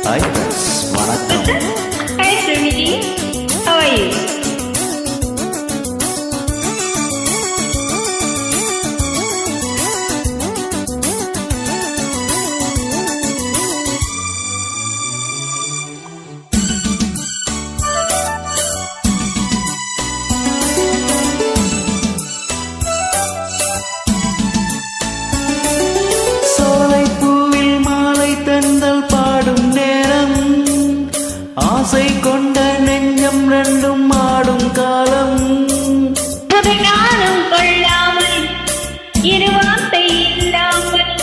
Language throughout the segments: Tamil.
Hi friends, வணக்கம். Hi Srimiti, how are you? ஆசை கொண்ட நெஞ்சம் ரெண்டும் ஆடும் காலம் நானும் கொள்ளாமல் இருவார்த்தை இல்லாமல்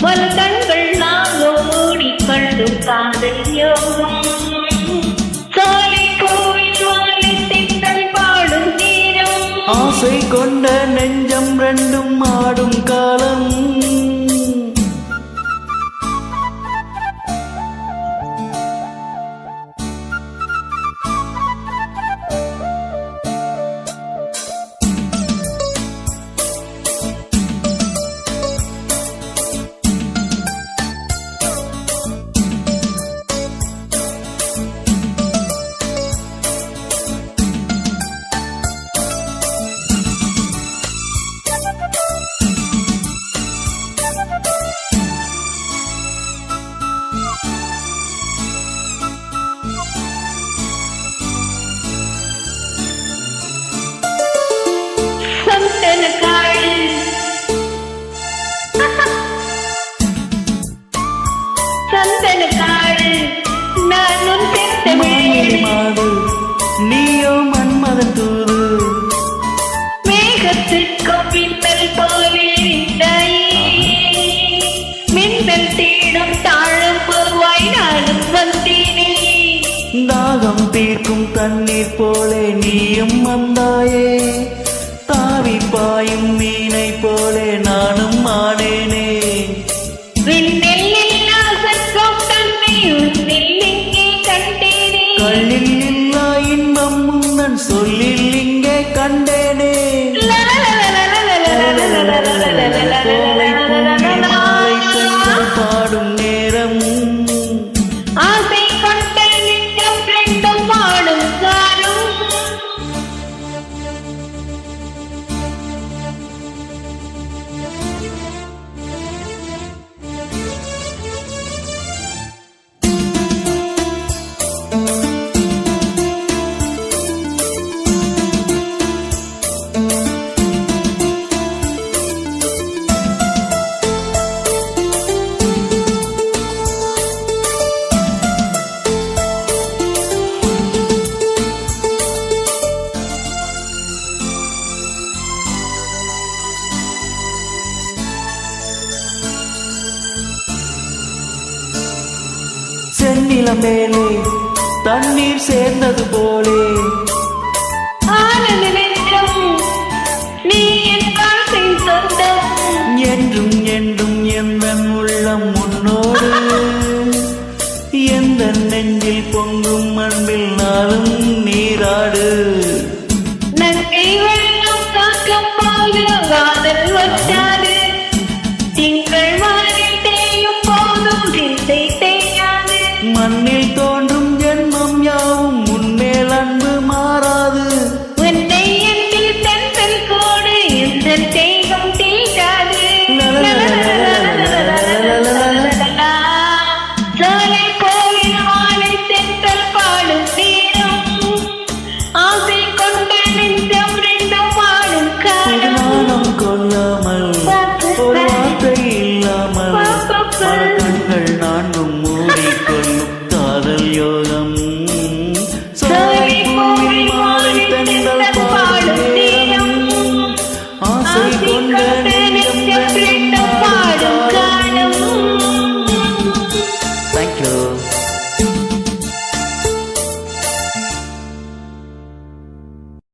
பல கண்கள் நாங்கள் மூடிக்கொள்ளும் காதல் யோகம் சோலை கோவில் வாழை திங்கள் பாடும் நேரம் ஆசை கொண்ட நெஞ்சம் ரெண்டும் ஆடும் காலம் நீயோ மன்மதன் தூது மேகத்திற்கும் மின்னல் போலே மின்னல் தேடும் தாழம் பொருவாய் நானும் வந்தேனே தாகம் தீர்க்கும் தண்ணீர் போலே நீயும் வந்தாயே தாவி பாயும் மீனை போலே நானும் ஆனேனே கண்ணில் இல்லா இன்பம் முன்னன் சொல்லில் இங்கே கண்டேனே பாடும் நேரம் ஆசை கொண்ட நெஞ்சம் ரெண்டும் பாடும் காலம் செந்நிலம் மேலே தண்ணீர் சேர்ந்தது போலே என்றும் என்றும் எந்த உள்ளம் முன்னோடு எந்த நெஞ்சில் பொங்கும் அன்பில் நாளும் நீராடு